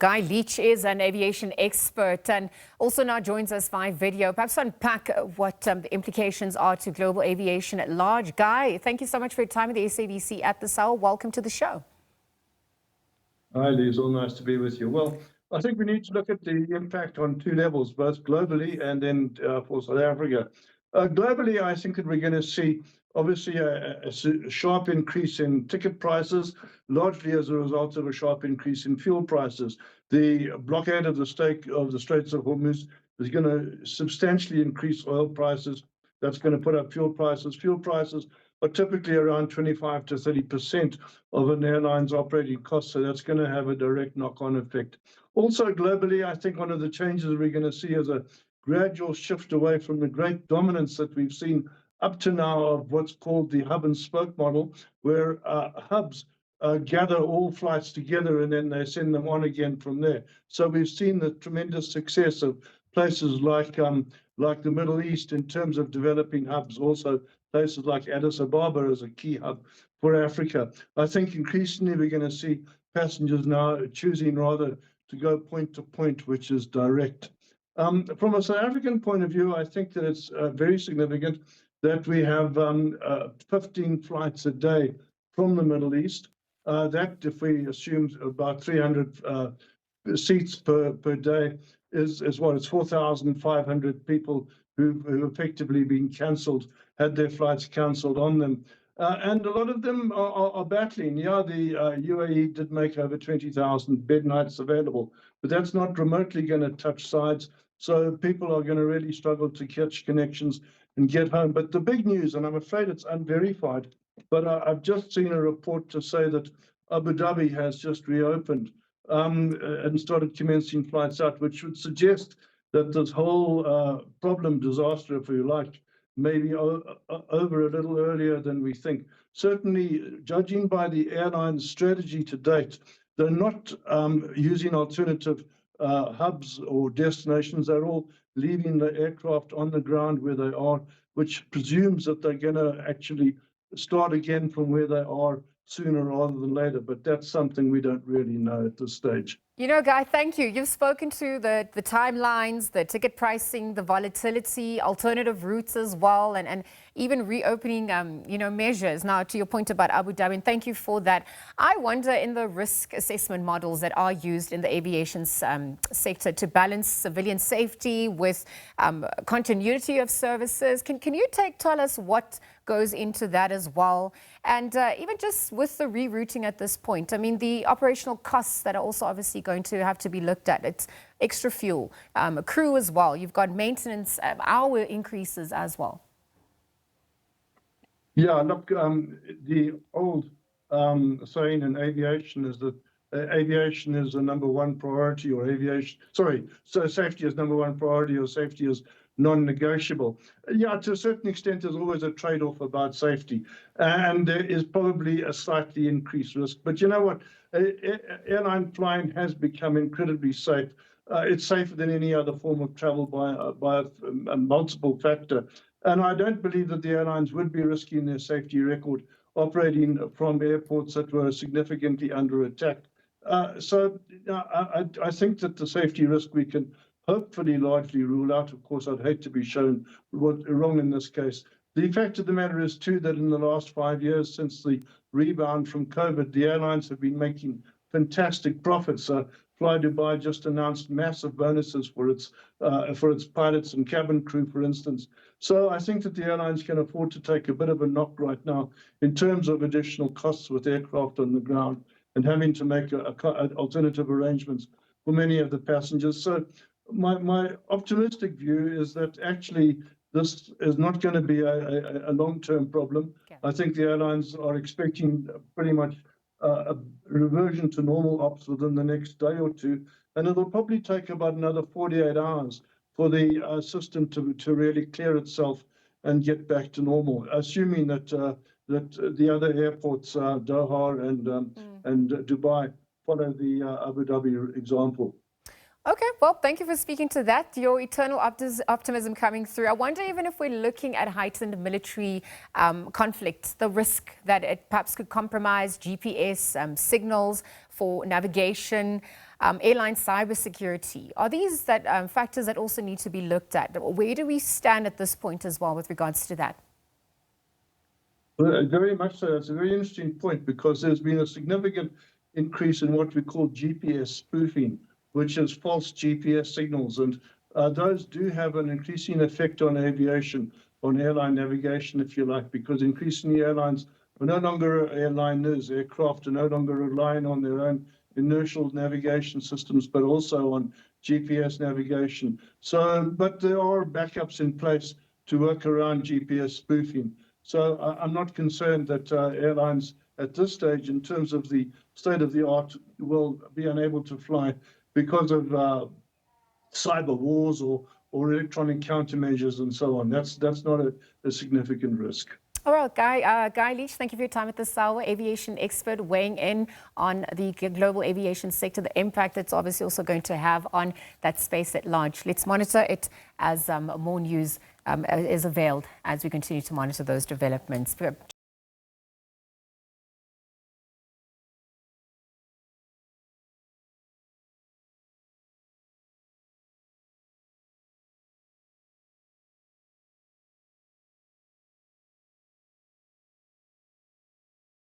Guy Leitch is an aviation expert and also now joins us via video. Perhaps unpack what the implications are to global aviation at large. Guy, thank you so much for your time at the SABC at the hour. Welcome to the show. Hi, Liz. All nice to be with you. Well, I think we need to look at the impact on two levels, both globally and then for South Africa. Globally, I think that we're going to see obviously a sharp increase in ticket prices, largely as a result of a sharp increase in fuel prices. The blockade of the Straits of Hormuz is going to substantially increase oil prices. That's going to put up fuel prices. Fuel prices are typically around 25 to 30% of an airline's operating costs, so that's going to have a direct knock-on effect. Also, globally, I think one of the changes we're going to see is a gradual shift away from the great dominance that we've seen up to now of what's called the hub and spoke model, where hubs gather all flights together and then they send them on again from there. So we've seen the tremendous success of places like the Middle East in terms of developing hubs, also places like Addis Ababa as a key hub for Africa. I think increasingly we're going to see passengers now choosing rather to go point to point, which is direct. From a South African point of view, I think that it's very significant that we have 15 flights a day from the Middle East. That, if we assume about 300 seats per day, is what? It's 4,500 people who've effectively been cancelled, had their flights cancelled on them. And a lot of them are battling. Yeah, the UAE did make over 20,000 bed nights available, but that's not remotely going to touch sides. So people are going to really struggle to catch connections and get home. But the big news, and I'm afraid it's unverified, but I've just seen a report to say that Abu Dhabi has just reopened and started commencing flights out, which would suggest that this whole problem, disaster, if you like, may be over a little earlier than we think. Certainly, judging by the airline's strategy to date, they're not using alternative hubs or destinations. They're all leaving the aircraft on the ground where they are, which presumes that they're going to actually start again from where they are sooner rather than later. But that's something we don't really know at this stage. You know, Guy, thank you. You've spoken to the timelines, the ticket pricing, the volatility, alternative routes as well, and even reopening, measures. Now, to your point about Abu Dhabi, and thank you for that. I wonder, in the risk assessment models that are used in the aviation sector to balance civilian safety with continuity of services, can you tell us what goes into that as well? And even just with the rerouting at this point, I mean, the operational costs that are also obviously going to have to be looked at. It's extra fuel, crew as well. You've got maintenance, hour increases as well. Yeah, look, the old saying in aviation is that aviation is the number one priority, or so safety is number one priority, or safety is non-negotiable. Yeah, to a certain extent, there's always a trade-off about safety, and there is probably a slightly increased risk. But you know what? Airline flying has become incredibly safe. It's safer than any other form of travel by a multiple factor. And I don't believe that the airlines would be risking their safety record operating from airports that were significantly under attack. So I think that the safety risk we can hopefully largely rule out. Of course, I'd hate to be shown wrong in this case. The fact of the matter is, too, that in the last 5 years since the rebound from COVID, the airlines have been making fantastic profits. Fly Dubai just announced massive bonuses for its pilots and cabin crew, for instance. So I think that the airlines can afford to take a bit of a knock right now in terms of additional costs with aircraft on the ground and having to make alternative arrangements for many of the passengers. So my optimistic view is that actually this is not going to be a long-term problem. Okay. I think the airlines are expecting pretty much a reversion to normal ops within the next day or two, and it'll probably take about another 48 hours for the system to really clear itself and get back to normal, assuming that the other airports, Doha and Dubai, follow the Abu Dhabi example. Okay, well, thank you for speaking to that. Your eternal optimism coming through. I wonder even if we're looking at heightened military conflict, the risk that it perhaps could compromise GPS signals for navigation, airline cybersecurity. Are these factors that also need to be looked at? Where do we stand at this point as well with regards to that? Well, very much so. It's a very interesting point because there's been a significant increase in what we call GPS spoofing, which is false GPS signals. And those do have an increasing effect on aviation, on airline navigation, if you like, because increasingly airlines are no longer airliners. Aircraft are no longer relying on their own inertial navigation systems, but also on GPS navigation. So, but there are backups in place to work around GPS spoofing. So I'm not concerned that airlines at this stage, in terms of the state of the art, will be unable to fly because of cyber wars or electronic countermeasures and so on. That's not a significant risk. All right, Guy Leitch, thank you for your time at this hour. Aviation expert weighing in on the global aviation sector, the impact it's obviously also going to have on that space at large. Let's monitor it as more news is availed as we continue to monitor those developments.